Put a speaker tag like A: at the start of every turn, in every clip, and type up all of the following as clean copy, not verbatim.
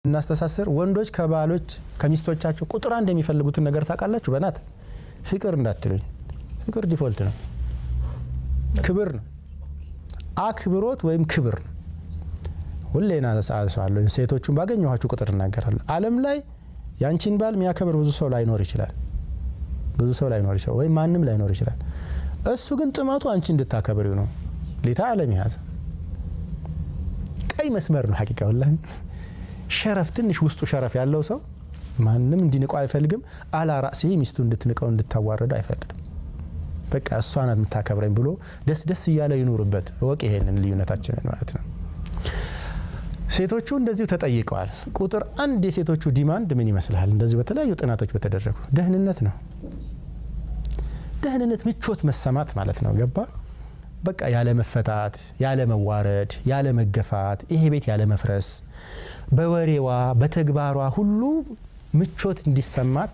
A: እናስተሳሰር ወንዶች ከባሎች ከሚስቶቻቸው ቁጥር አንድ የሚፈልጉትን ነገር ታቃላችሁ በናት ፍቅር እንዳትሉኝ ፍቅር ዲፎልት ነው ክብር ነው አክብሮት ወይም ክብር ሁሌና ተሳልሷል ሴቶቹን ባገኘኋችሁ ቁጥር እናገራለሁ ዓለም ላይ ያንቺን ባል የሚያከብር ብዙ ሰው ላይኖር ይችላል ወይ ማንንም ላይኖር ይችላል እሱ ግን ጥማቱ አንቺ እንድታከብሪው ነው ሊታ ዓለም ያዘ ቀይ መስመር ነው ሐቂቃ ወላሂ ሸረፍ ትንሽ ውስጡ ሸረፍ ያለው ሰው ማንንም እንዲንቀው አይፈልግም አላ ራሲ ሚስቱ እንድትንቀው እንድታዋረድ አይፈልግም በቃ እሷን የምታከብረኝ ብሎ ደስ ይያለ ይኑርበት ወቅ ይሄንን ልዩነታችንን ማለት ነው ሴቶቹ እንደዚሁ ተጠይቀዋል ቁጥር አንድ የሴቶቹ ዲማንድ ምን ይመስላል እንደዚህ በተለያዩ ጥናቶች በተደረጉ ደህንነት ነው ደህንነት ምቾት መሰማት ማለት ነው ገባ በቃ ያለ መፈታት ያለ መዋረድ ያለ መገፋት ይሄ ቤት ያለ መፍረስ በወሬዋ በተግባሯ ሁሉ ምቾት እንዲሰማት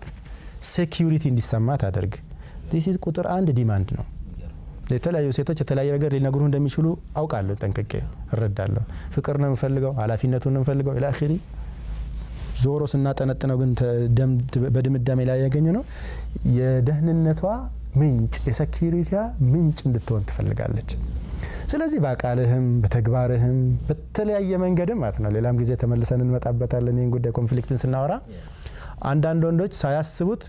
A: ሴኩሪቲ እንዲሰማት አድርግ this is ቁጥር አንድ ዲማንድ ነው የተለያዩ ሴቶች የተለያየ ነገር ሊነግሩ እንደሚችሉ አውቃለሁ ጠንቅቄ እረዳለሁ ፍቅር ነው የምፈልገው ኃላፊነቱን ነው የምፈልገው ኢላ አኺሪ ዞሮ ስናጠነጥነው ግን በድምዳሜ ላይ ያገኘ ነው የደህንነቷ ምንጭ የሴኩሪቲያ ምንጭ እንድትሆን ትፈልጋለች ስለዚህ በቃልህም በተግባርህም በተለያየ መንገድም ማለት ነው ሌላም ጊዜ ተመልሰን እንመጣበታለን ይሄን ጉዳይ ኮንፍሊክትን ስናወራ አንዳንድ ወንዶች ሳያስቡት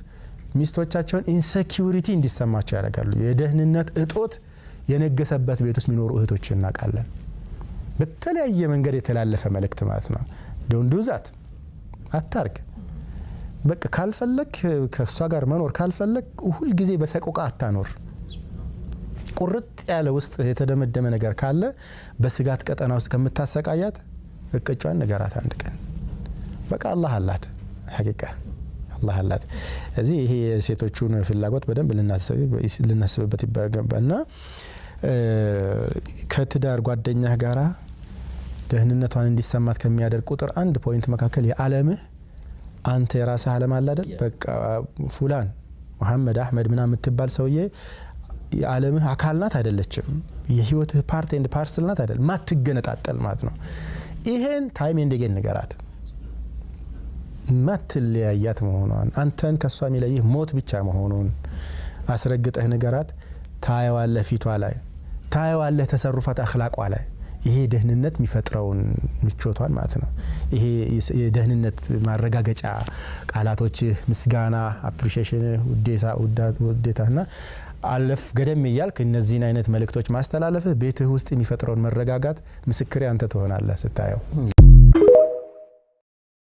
A: ሚስቶቻቸውን ኢንሴኩሪቲ እንዲሰማቸው ያደርጋሉ የደህንነት እጦት የነገሰበት ቤት ውስጥ የሚኖሩ እህቶች እናቃለን በተለያየ መንገድ የተላለፈ መልእክት ማለት ነው don't do that አታርግ በቃ ካልፈለክ ከሷ ጋር መኖር ካልፈለክ ሁሉ ጊዜ በሰቆቃ አታኖር ቁርጥ ያለ ውስጥ የተደመደመ ነገር ካለ በስጋት ቀጠና ውስጥ ከምታሰቃያት እቅጫን ነገራት አንድ ቀን በቃ አላህ አላት ሐቂቃ አላህ አላት እዚህ ይሄ ሴቶቹን ፍላጎት በደንብ ልናስብበት ይባጋባልና ከትዳር ጓደኛህ ጋራ ደህንነቷን እንዲሰማት ከሚያደርግ ቁጥር አንድ ፖይንት መካከል የዓለምህ አንተ የራስህ ዓለም አለ አይደል በቃ ፉላን መሐመድ አህመድ ምናምን የምትባል ሰውዬ የዓለምህ አካል ናት አይደለችም የህይወትህ ፓርት ኤንድ ፓርሰል ናት አይደል ማትገነጣጠል ማለት ነው ይሄን ታይም ኤንድ አጌን ንገራት ማትለያያት መሆኗን አንተን ከሷ የሚለይህ ሞት ብቻ መሆኑን አስረግጠህ ንገራት ታየዋለህ ፊቷ ላይ ታየዋለህ ተሰሩፋት አኽላቋ ላይ ይሄ ደህንነት የሚፈጥረውን ምቾቷን ማለት ነው ይሄ የደህንነት ማረጋገጫ ቃላቶች ምስጋና አፕሪሺዬሽን ውዴታና አለፍ ገደም ይያልክ እነዚህን አይነት መልእክቶች ማስተላለፍ ቤትህ ውስጥ የሚፈጥረውን መረጋጋት ምስክር አንተ ትሆናለህ ስታየው